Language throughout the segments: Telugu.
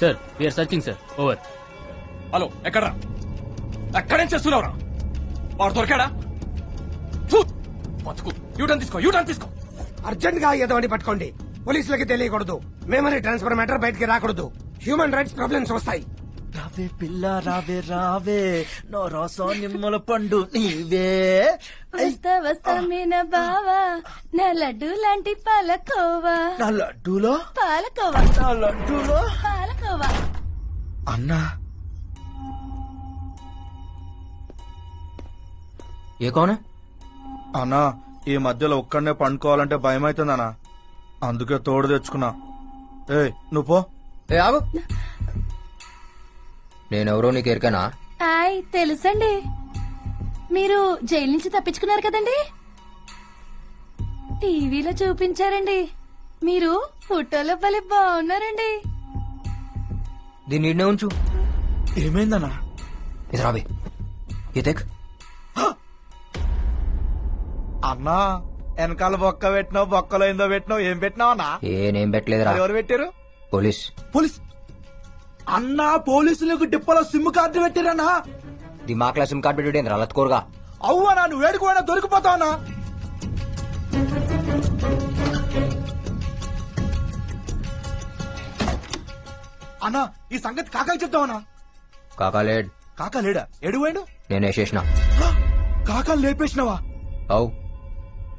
Sir we are searching sir. Over. Hello, ఎక్కడ్రా? ఎక్కడేం చేస్తున్నావురా? వాడు దొరికాడా? బతుకు. యూటర్న్ తీసుకో. అర్జెంట్ గా ఏదో అని పట్టుకోండి. పోలీసులకి తెలియకూడదు. మెమరీ ట్రాన్స్ఫర్ మ్యాటర్ బయటికి రాకూడదు. హ్యూమన్ రైట్స్ ప్రాబ్లమ్స్ వస్తాయి. రావే పిల్ల రావే నో రాసా నిమ్మల పండు నీవే. వస్తా మీన బావా నా లడ్డు లాంటి పాలకోవా. నా లడ్డూలో పాలకోవా. నా లడ్డూలో పాలకోవా. అన్నా ఏ కౌన్? అన్నా ఈ మధ్యలో ఒక్కడనే పండుకోవాలంటే భయం అవుతుందన్నా, అందుకే తోడు తెచ్చుకున్నా. ఏ నువ్వు పో. ఏ ఆగు. నేనెవరో నీకు ఎరికనా? తెలుసండి. మీరు జైలు నుంచి తప్పించుకున్నారు కదండి, టీవీలో చూపించారండి. మీరు ఫోటోలో భలే బాగున్నారండి. దీన్ని ఈడనే ఉంచు. ఏమైందన్నా? ఇది రాబే. ఏతేక్ అన్నా వెనకాల బొక్క పెట్టినావు, బొక్కలో ఏందో పెట్టినావు. ఏం పెట్టినావు అన్నా? నేనేం పెట్టలేదురా. ఎవరు పెట్టారు? పోలీస్. అన్నా పోలీసులకు డిప్పలో సిమ్ కార్డు పెట్టారన్నా. దిమాక్లా సిమ్ కార్డ్ పెట్టి రలత్కోరుగా. అవ్వనా నువ్వు వేడుకోవడా దొరికిపోతావన్నా. అన్నా ఈ సంగతి కాకాకి చెప్తావన్నా. కాకాలేడ్. కాకా లేడా? ఎడు పోయిండు? నేనే చేసిన. కాకాలు లేపేసినావా? అవు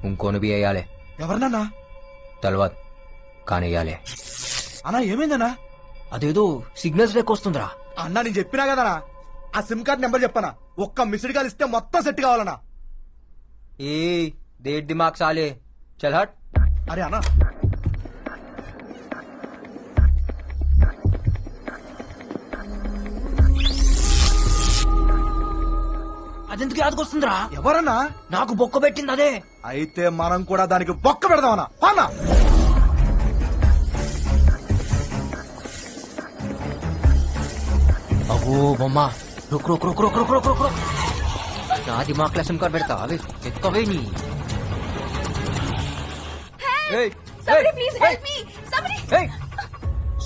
ఇంకోని బి అయ్యాలే. ఎవరినన్నా? తలవాద్ కానీ అయ్యాలే. అన్నా ఏమైందన్నా? అదేదో సిగ్నల్స్ లెక్కొస్తుందిరా. అన్నా నేను చెప్పినా కదనా, ఆ సిమ్ కార్డ్ నెంబర్ చెప్పనా, ఒక్క మిస్డ్ కాల్ ఇస్తే మొత్తం సెట్ కావాలన్నా. ఏ దేట్ దిమాగ్ సాలే చల్ హట్. అరే అన్నా అదెందుకు యాదకొస్తుందిరా? ఎవరన్నా? నాకు బొక్క పెట్టింది అదే. అయితే మనం కూడా దానికి బొక్క పెడదామన్నా. అన్నా అగో బొమ్మ. రుక్ రుక్ రుక్ రుక్ రుక్ రుక్ రుక్ రుక్. నా దిమాగ్ సిమ్ కార్డ్ పెడతా అవి ఎక్కవే నీ.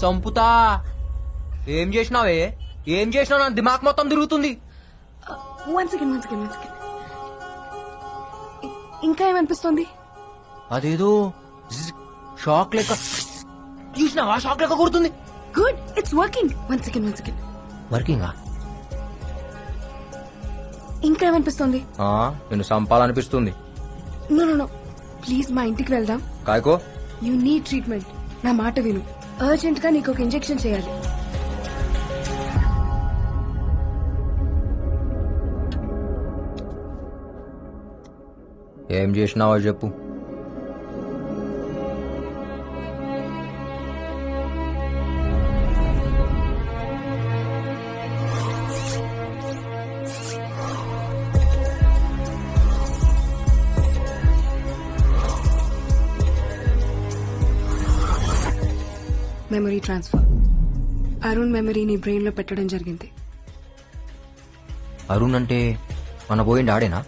సంపుతా. ఏం చేసినావే? ఏం చేసినావు? నా దిమాగ్ మొత్తం తిరుగుతుంది. One second. ఇంకా ఏమనిపిస్తుంది? అదేదో షాక్ లెక్క. చూసినావా? షాక్ లెక్క కొడుతుంది. Good, it's working. One second. వర్కింగా? ఇంకా ఏమనిపిస్తుంది? నేను సంపాలనిపిస్తుంది. నో ప్లీజ్ మా ఇంటికి వెళ్దాం. కాయకో. You need treatment. నా మాట విను. అర్జెంట్ గా నీకు ఒక ఇంజెక్షన్ చేయాలి. ఏం చేసినావో చెప్పు. Memory transfer. అరుణ్ మెమరీ నీ బ్రెయిన్ లో పెట్టడం జరిగింది. అరుణ్ అంటే మన పోయిండి ఆడేనా?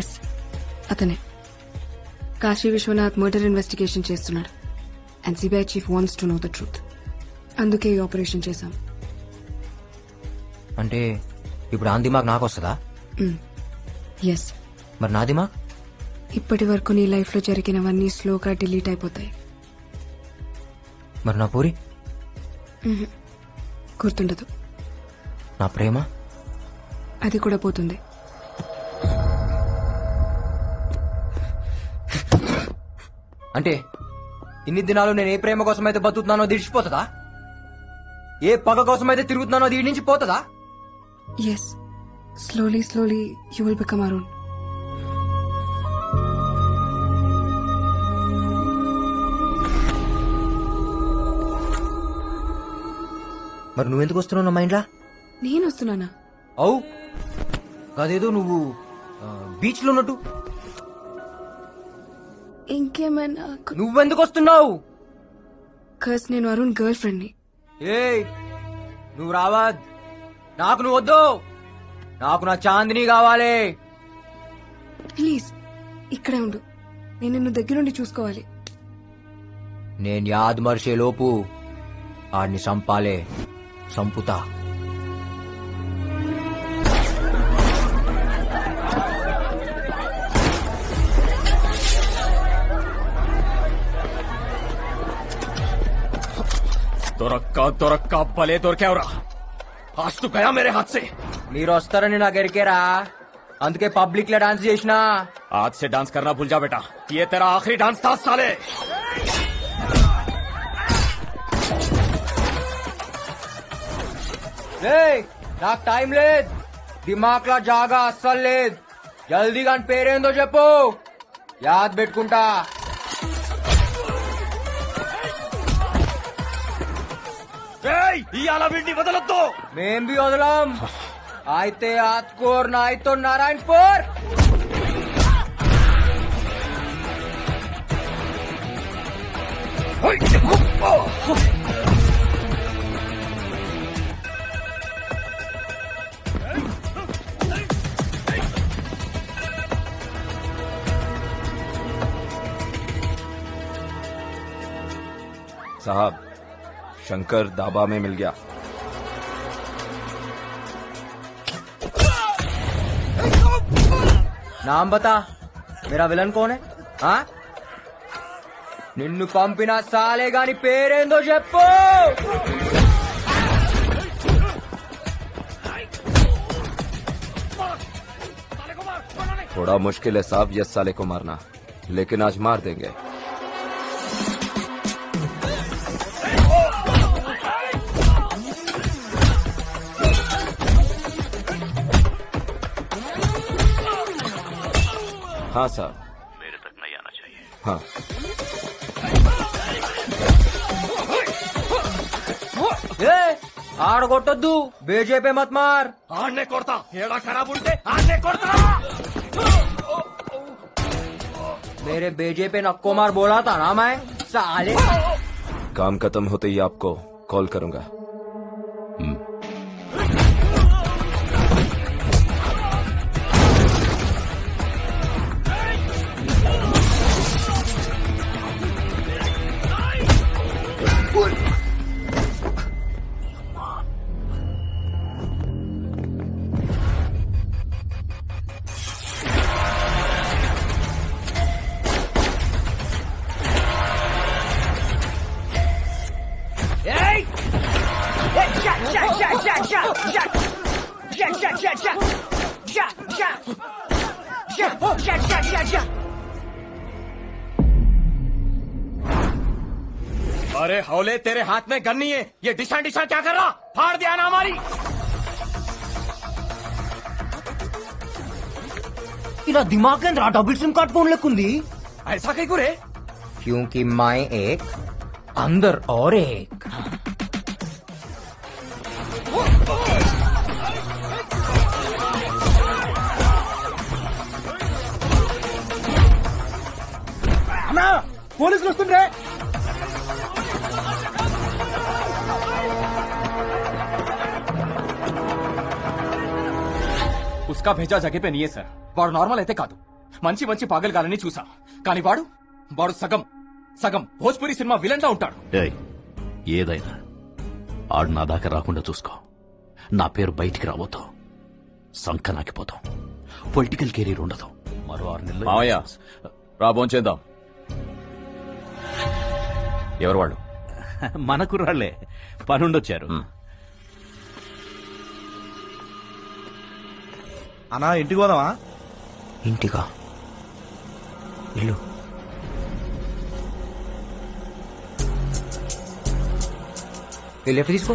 ఎస్, అతనే. కాశీ విశ్వనాథ్ మర్డర్ ఇన్వెస్టిగేషన్ చేస్తున్నాడు and CBI chief wants to know the truth. అందుకే ఈ ఆపరేషన్ చేశాం. అంటే ఇప్పుడు ఆ దిమాగ్ నాకు వస్తుందా? ఎస్. మరి నా దిమాగ్? ఇప్పటి వరకు నీ లైఫ్ లో జరిగినవన్నీ స్లోగా డిలీట్ అయిపోతాయి. మరి నా పూరి? గుర్తుండదు. నా ప్రేమ? అది కూడా పోతుంది. అంటే ఇన్ని దినాలు నేను ఏ ప్రేమ కోసం అయితే బతుకుతున్నానో దిడిచిపోతుందా? ఏ పగ కోసం అయితే తిరుగుతున్నానో దీడి నుంచి పోతుందా? Yes, slowly you will become Arun. మరి నువ్వెందుకు వస్తున్నావు నా మైండ్లా? నేను వస్తున్నానా? అవు అదేదో నువ్వు బీచ్ లో ఉన్నట్టు. ఇంకేమైనా? నువ్వెందుకు వస్తున్నావు? కస్ నేను అరుణ్ గర్ల్ ఫ్రెండ్ ని. ఏయ్ నువ్వు రావద్. నాకు నువ్వు వద్దు. నాకు నా చాందిని కావాలి. ప్లీజ్ ఇక్కడే ఉండు. నేను నిన్ను దగ్గరుండి చూసుకోవాలి. నేను యాద్ మర్చే లోపు ఆడిని సంపాలే. సంపుతా. దొరక్క భలే దొరికావురా. आज तो गया मेरे हाथ से. మీరు వస్తారని నాకు ఎరికేరా, అందుకే పబ్లిక్ లో డాన్స్ చేసినా. आज से डांस करना भूल जा बेटा. ये तेरा आखिरी डांस था साले. నాకు టైం లేదు, దిమాక్ లా జాగా అస్సలు లేదు. జల్దీగా పేరేందో చెప్పు, యాద్ పెట్టుకుంటా. ఇవాళ వీడిని వదలొద్దు. మేం బి వదలం. అయితే ఆత్కూర్ నాయ్తో నారాయణపూర్. साहब शंकर दाबा में मिल गया. నామ్ బతా, మేరా విలన్ కౌన్ హై? ఆ? నిన్ను పంపిన సాలే గాని పేరేందో చెప్పు. थोड़ा मुश्किल है साहब ये साले को मारना, लेकिन आज मार देंगे. हाँ साहब, मेरे तक नहीं आना चाहिए. हाँ. ఆడగొట్టొద్దు, బేజేపీ మత్ మార్. ఆడనే కొడతా, ఏడా ఖరాబ్ ఉంటే ఆడనే కొడతా. मेरे बीजेपी नक्को मार बोला था ना मैं, साले. काम खत्म होते ही आपको कॉल करूंगा. अरे हौले, तेरे हाथ में गन नहीं है, ये डिशा डिशा क्या कर रहा? फाड़ दिया ना हमारी. ఇలా దిమాగ్ కేంద్ర డబుల్ సిమ్ కార్డ్ फोन लेकुंदी. ऐसा कहीं को रे? क्योंकि मैं एक अंदर और एक. అన్నా పోలీసులు వస్తుండే. उसका भेजा जगह पे नहीं है सर. వాడు నార్మల్ అయితే కాదు, మంచి మంచి పాగలగాలని చూసా, కానీ వాడు సగం సగం భోజ్పురి సినిమా విలన్ లా ఉంటాడు. ఏయ్, ఏదైనా ఆడు నా దాకా రాకుండా చూసుకో. నా పేరు బయటికి రాబోతో సంకనాకిపోతాం. పొలిటికల్ కెరీర్ ఉండదు. మరో 6 నెలలు మావయ్య రాబోన్ చేద్దాం. ఎవరు వాడు? మన కుర్రాళ్లే, పనుండొచ్చారు. అన్నా ఇంటికి పోదామా? ఇంటికా? ఇల్లు లెఫ్ట్ తీసుకో,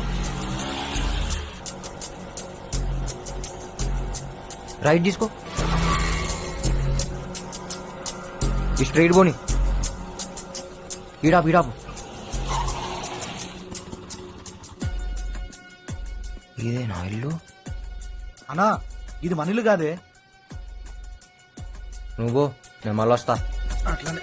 రైట్ తీసుకో, స్ట్రైట్ పోని, ఈడాపు ఈడాపు. ఇదేనా ఇల్లు? అన్నా ఇది మన ఇల్లు కాదే. నువ్వు నేను మళ్ళీ వస్తా. అట్లానే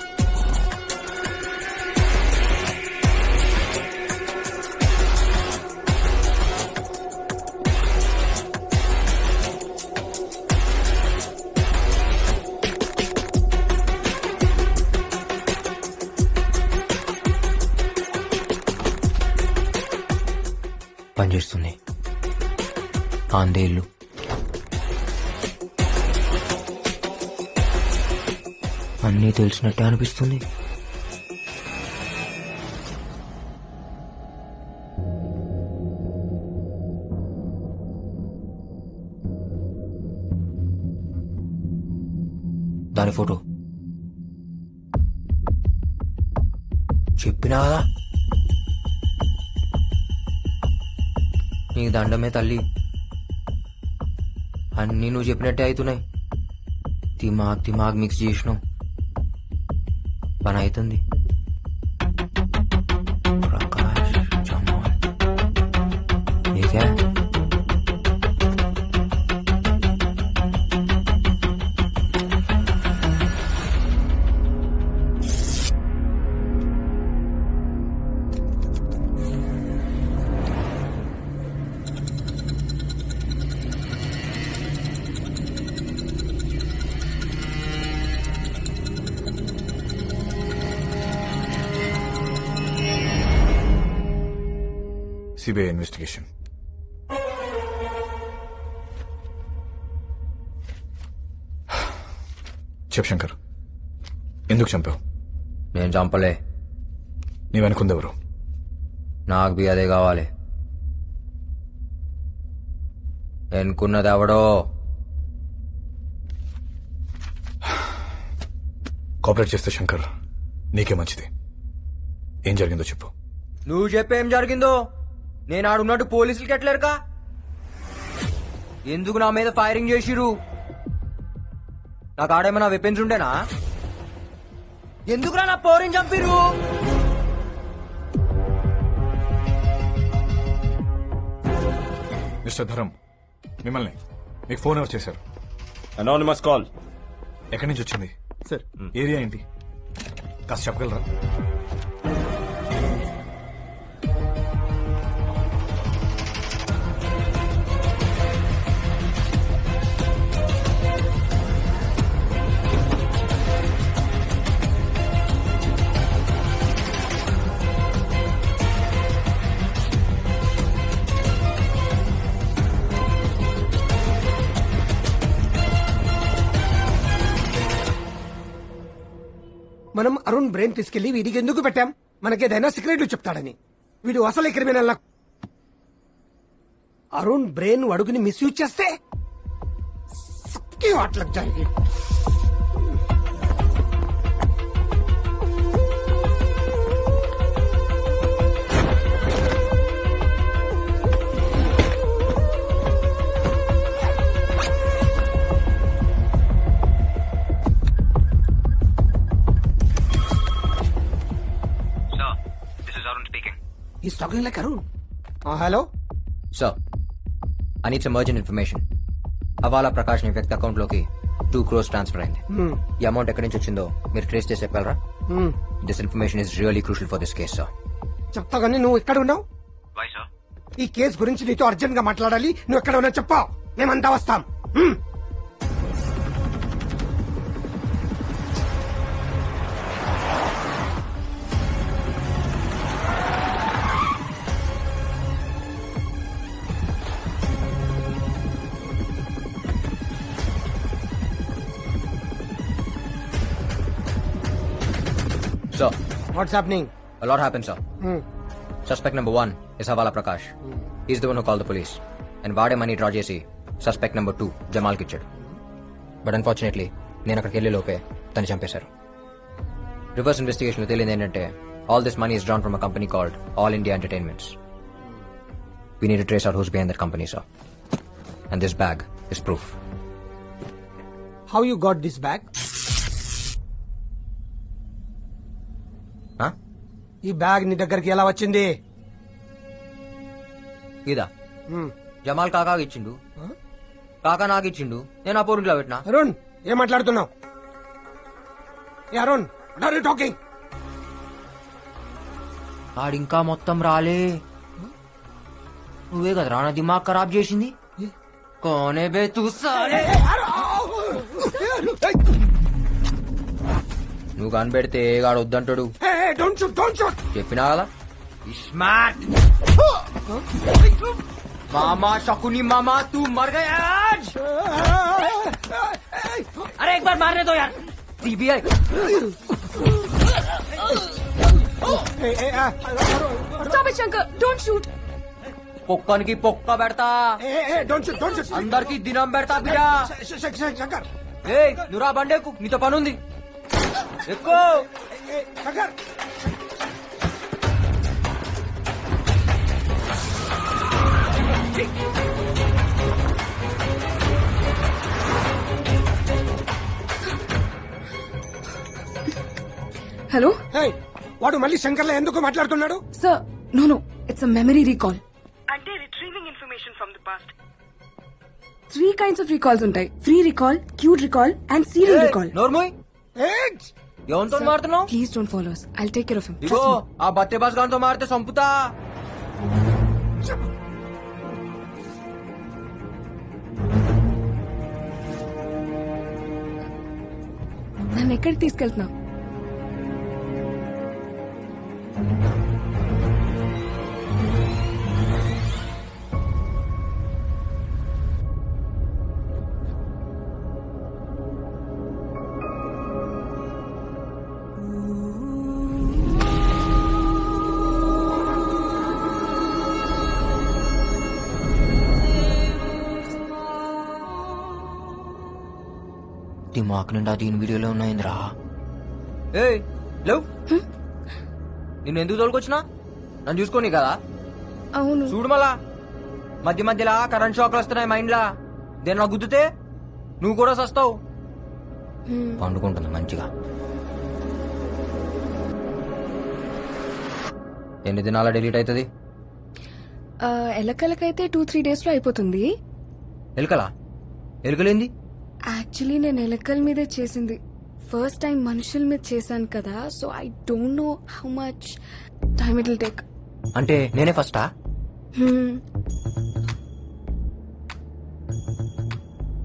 పనిచేస్తుంది ఆందే ఇల్లు. అన్నీ తెలిసినట్టే అనిపిస్తుంది. దాని ఫోటో చెప్పినా కదా నీకు దండమే తల్లి. అన్నీ నువ్వు చెప్పినట్టే అవుతున్నాయి. దిమాగ్ మిక్స్ చేసినావు, పని అవుతుంది. ప్రకాష్ జమాల్ ఏదే సిబిఐ ఇన్వెస్టిగేషన్. చెప్ శంకర్, ఎందుకు చంపావు? నేను చంపలే. నీ వెనుకుందెవరు? నాకు బి అదే కావాలి. ఎన్నుకున్నది ఎవడో. కోఆపరేట్ చేస్తే శంకర్ నీకే మంచిది. ఏం జరిగిందో చెప్పు. నువ్వు చెప్పేం జరిగిందో. నేను ఆడున్నట్టు పోలీసులకి ఎట్లేరుకా? ఎందుకు నా మీద ఫైరింగ్ చేసిరు? నాకు ఆడేమన్నా వెపన్స్ ఉండేనా? ఎందుకురా నా పోరిని చంపిరు? మిస్టర్ ధరం, మిమ్మల్ని మీకు ఫోన్ ఎవరు చేశారు? Anonymous call. ఎక్కడి నుంచి వచ్చింది సార్? ఏరియా ఏంటి కాస్త చెప్పగలరా? మనం అరుణ్ బ్రెయిన్ తీసుకెళ్లి వీడికి ఎందుకు పెట్టాం? మనకేదైనా సీక్రెట్లు చెప్తాడని. వీడు అసలు క్రిమినల్. అరుణ్ బ్రెయిన్ అడుగుని మిస్యూజ్ చేస్తే వాట్లకు జరిగి He's talking like Arun. Hello? Sir, I need some urgent information. హవాలా ప్రకాష్ ని వ్యక్తి అకౌంట్ లోకి 2 crores ట్రాన్స్ఫర్ అయింది. ఈ అమౌంట్ ఎక్కడి నుంచి వచ్చిందో మీరు ట్రేస్ చేసి చెప్పగలరా? This information is really crucial for this case sir. చెప్తా కానీ నువ్వు ఎక్కడ ఉన్నావు? ఈ కేసు గురించి నీతో అర్జెంట్ గా మాట్లాడాలి. నువ్వు ఎక్కడ ఉన్నావు చెప్పా, మేమంతా వస్తాం. Sir, what's happening? a lot happened, sir. Suspect number 1 is Havala Prakash. He's the one who called the police. And వాడే మనీ డ్రా చేసి suspect number 2 జమాల్కి ఇచ్చాడు. బట్ అన్ఫార్చునేట్లీ నేను అక్కడికి వెళ్లే లోపే తను చంపేశారు. రివర్స్ ఇన్వెస్టిగేషన్ లో తేలింది ఏంటంటే all this money is drawn from a company called All India Entertainments. We need to trace out who's behind that company, sir. And this bag is proof. How you got this bag? ఈ బ్యాగ్ నీ దగ్గరికి ఎలా వచ్చింది? ఇదా జమాల్ కాకాకి ఇచ్చిండు, కాకా నాకు ఇచ్చిండు, నేను ఆ పోరింట్లో పెట్టినా. అరుణ్ ఏం మాట్లాడుతున్నావు? ఏ Arun, what are you talking? ఆడింకా మొత్తం రాలే. నువ్వే కదా రానా దిమాగ్ ఖరాబ్ చేసింది. కోనే బే తూ సాలే. నువ్వు కనిపెడితే గాడు వద్దంటాడు. చెప్పినా కదా स्मार्ट मामा शकुनी मामा तू मर गया आज। अरे एक बार मारने दो यार। CBI Stop it, Shankar. Don't shoot. పొక్కన్ కి పొక్క పెడతా డోంట్ షూట్ అందరికి దినం పెడతా బిడ్డ శంకర్ ఏ నురా బండేకు నీతో పనుంది ఎక్కువ శంకర్ Hello? వాడు మళ్ళీ శంకర్లో ఎందుకు మాట్లాడుతున్నాడు? Sir, no. It's a memory recall. అంటే retrieving information from the past. 3 kinds of recalls ఉంటాయి. Free recall, queued recall, and serial recall. నోర్మోయ్ ఎవరితో మారుతున్నావు? Please don't follow us. I'll take care of him. Ego Trust me. ఆ బత్తే బాస్ గాంతో మారితే సంపుతా. నన్ను ఎక్కడికి తీసుకెళ్తున్నావు? దిమాక్ నిండా దీని వీడియోలో ఉన్నాయిందిరా. ఏ లేవు నిన్ను ఎందుకు తోలుకొచ్చినా? నన్ను చూసుకోని కదా. అవును. చూడు మళ్ళా మధ్య మధ్యలా కరెంట్ షాక్లు వస్తున్నాయి మైండ్ లా. దేని నాకు గుద్దుతే నువ్వు కూడా సస్తావు. పండుకుంటుంది మంచిగా. ఎన్ని దినాల డిలీట్ అవుతుంది? ఎలకలకైతే 2-3 days లో అయిపోతుంది. ఎలుకలా? ఎలుకలేంది? యాక్చువల్లీ నేను ఎలకల మీదే చేసింది. ఫస్ట్ టైం మనుషుల మీద చేశాను కదా, so I don't know how much time it will take. అంటే నేనే ఫస్టా?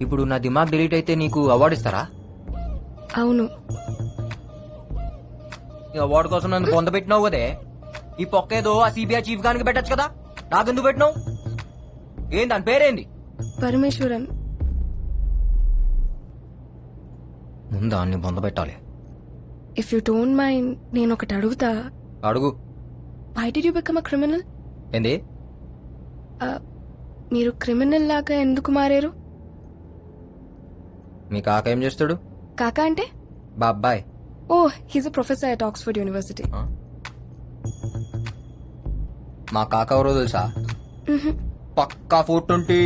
ఇప్పుడు నా దిమాగ్ డిలీట్ అయితే నీకు అవార్డు ఇస్తారా? అవును. ఈ అవార్డు కోసం నన్ను పొందబెట్టినావు కదే. ఈ పొక్కేదో ఆ సిబిఐ చీఫ్ గానికి పెట్టచ్చు కదా, నాకెందుకు పెట్టినావు? ఏం దాని పేరేంది? పరమేశ్వరన్. ముందా అన్ని పొందబెట్టాలి. ఇఫ్ యూ డోంట్ మైండ్ నేను ఒకటి అడుగుతా. అడుగు. Why did you become a criminal? ఏంది? మీరు క్రిమినల్ లాగా ఎందుకు మారారు? మీ కాక ఏం చేస్తాడు? కాకా అంటే? బాబాయ్. Oh, he's a professor at Oxford university. మా కాక ఎవరో తెలుసా? పక్కా 420.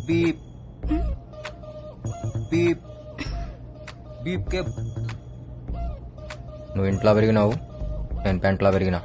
బీప్ బీప్ బీప్ కే. నువ్వు ఇంట్లో పెరిగినావు, నేను పెంట్లో పెరిగినా.